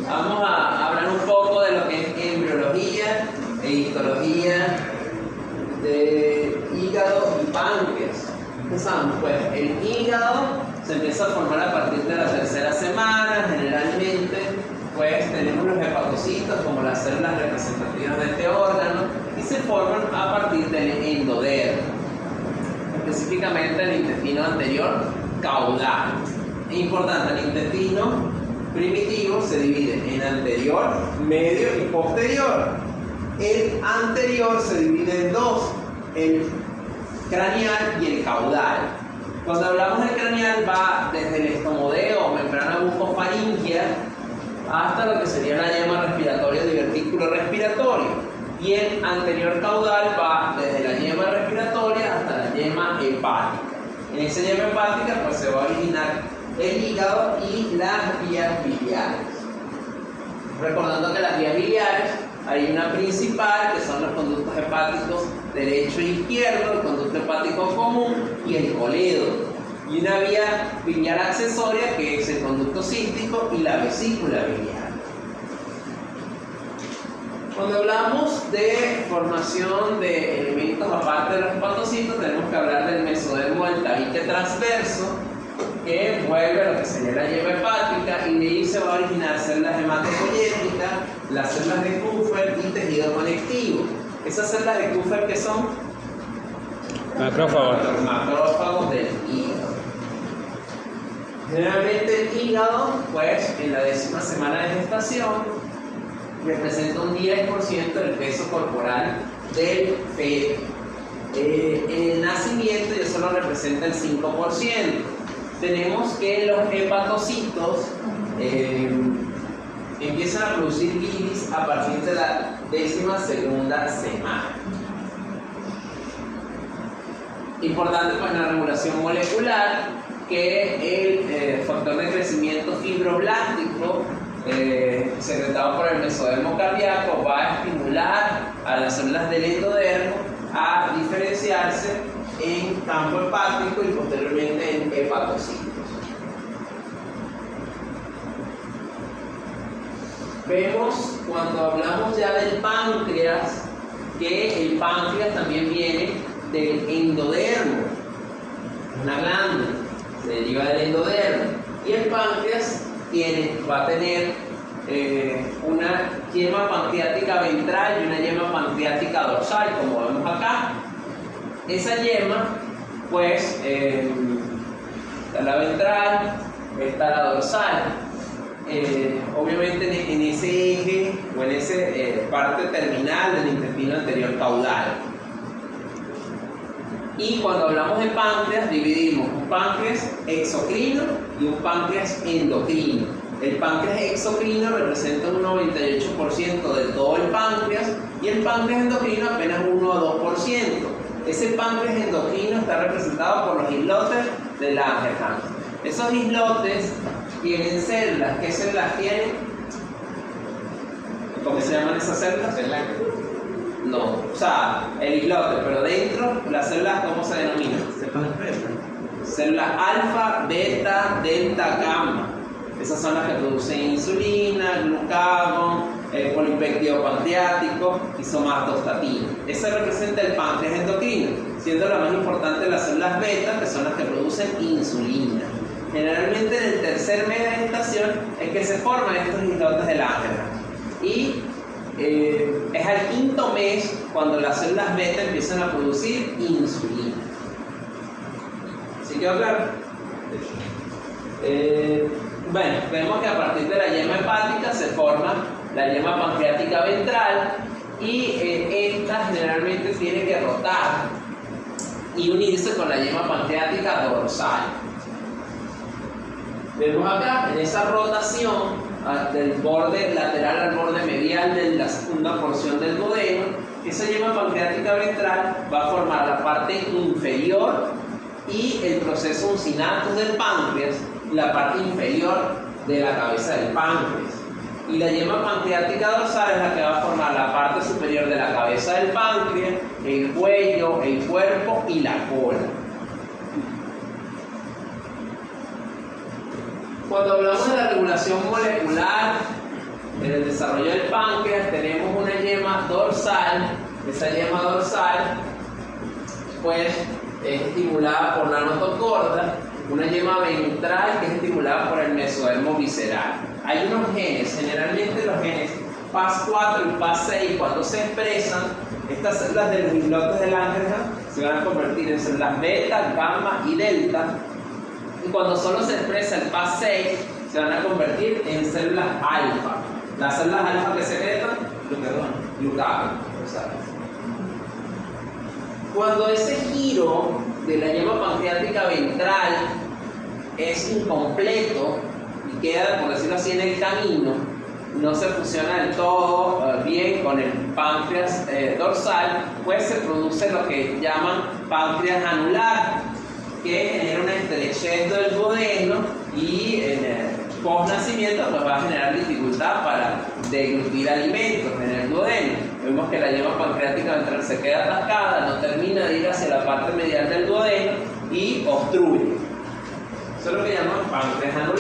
Vamos a hablar un poco de lo que es embriología e histología de hígado y páncreas. Empezamos, pues el hígado se empieza a formar a partir de la tercera semana. Generalmente pues tenemos los hepatocitos como las células representativas de este órgano y se forman a partir del endodermo, específicamente el intestino anterior caudal. Es importante, el intestino primitivo se divide en anterior, medio y posterior. El anterior se divide en dos, el craneal y el caudal. Cuando hablamos del craneal va desde el estomodeo o membrana bucofaríngea hasta lo que sería la yema respiratoria divertículo respiratorio, y el anterior caudal va desde la yema respiratoria hasta la yema hepática. En esa yema hepática pues se va a originar el hígado y las vías biliares. Recordando que las vías biliares hay una principal que son los conductos hepáticos derecho e izquierdo, el conducto hepático común y el coledo, y una vía biliar accesoria que es el conducto cístico y la vesícula biliar. Cuando hablamos de formación de elementos aparte de los hepatocitos, tenemos que hablar del mesodermo del tabique transverso, que envuelve a lo que sería la yema hepática, y de ahí se va a originar células hematopoyéticas, las células de Kupffer y tejido conectivo. Esas células de Kupffer que son macrófagos del hígado. Generalmente el hígado, pues en la 10ª semana de gestación, representa un 10% del peso corporal del feto. En el nacimiento ya solo representa el 5%. Tenemos que los hepatocitos empiezan a producir bilis a partir de la 12ª semana. Importante pues la regulación molecular, que el factor de crecimiento fibroblástico secretado por el mesodermo cardíaco va a estimular a las células del endodermo a diferenciarse en campo hepático y posteriormente en hepatocitos. Vemos cuando hablamos ya del páncreas que el páncreas también viene del endodermo, una glándula, se deriva del endodermo, y el páncreas va a tener una yema pancreática ventral y una yema pancreática dorsal, como vemos acá. Esa yema, pues, está la ventral, está la dorsal. Obviamente en ese eje o en esa parte terminal del intestino anterior caudal. Y cuando hablamos de páncreas, dividimos un páncreas exocrino y un páncreas endocrino. El páncreas exocrino representa un 98% de todo el páncreas y el páncreas endocrino apenas 1 o 2%. Ese páncreas endocrino está representado por los islotes de Langerhans. Esos islotes tienen células. ¿Qué células tienen? ¿Cómo se llaman esas células? No, o sea, el islote, pero dentro las células, ¿cómo se denominan? Células alfa, beta, delta, gamma. Esas son las que producen insulina, glucagón, polipéptido pancreático y somatostatina. Ese representa el páncreas endocrino, siendo la más importante las células beta, que son las que producen insulina. Generalmente en el tercer mes de gestación es que se forman estos islotes de Langerhans. Y es al 5.º mes cuando las células beta empiezan a producir insulina. ¿Sí quedó claro? Bueno, vemos que a partir de la yema hepática se forma la yema pancreática ventral y esta generalmente tiene que rotar y unirse con la yema pancreática dorsal. Vemos acá en esa rotación del borde lateral al borde medial de la segunda porción del duodeno, esa yema pancreática ventral va a formar la parte inferior y el proceso uncinatus del páncreas, la parte inferior de la cabeza del páncreas. Y la yema pancreática dorsal es la que va a formar la parte superior de la cabeza del páncreas, el cuello, el cuerpo y la cola. Cuando hablamos de la regulación molecular en el desarrollo del páncreas tenemos una yema dorsal. Esa yema dorsal pues es estimulada por la notocorda, una yema ventral que es estimulada por el mesodermo visceral. Hay unos genes, generalmente los genes PAS4 y PAS6, cuando se expresan, estas células de los islotes de Langerhans se van a convertir en células beta, gamma y delta, y cuando solo se expresa el PAS6 se van a convertir en células alfa. Las células alfa que secretan glucagón. Cuando ese giro de la yema pancreática ventral es incompleto y queda, por decirlo así, en el camino, no se fusiona del todo bien con el páncreas dorsal, pues se produce lo que llaman páncreas anular, que genera una estrechez del duodeno y en el post-nacimiento pues va a generar dificultad para deglutir alimentos en el duodeno. Vemos que la yema pancreática ventral se queda atascada, no termina de ir hacia la parte medial del duodeno y obstruye. Eso es lo que llaman páncreas anular.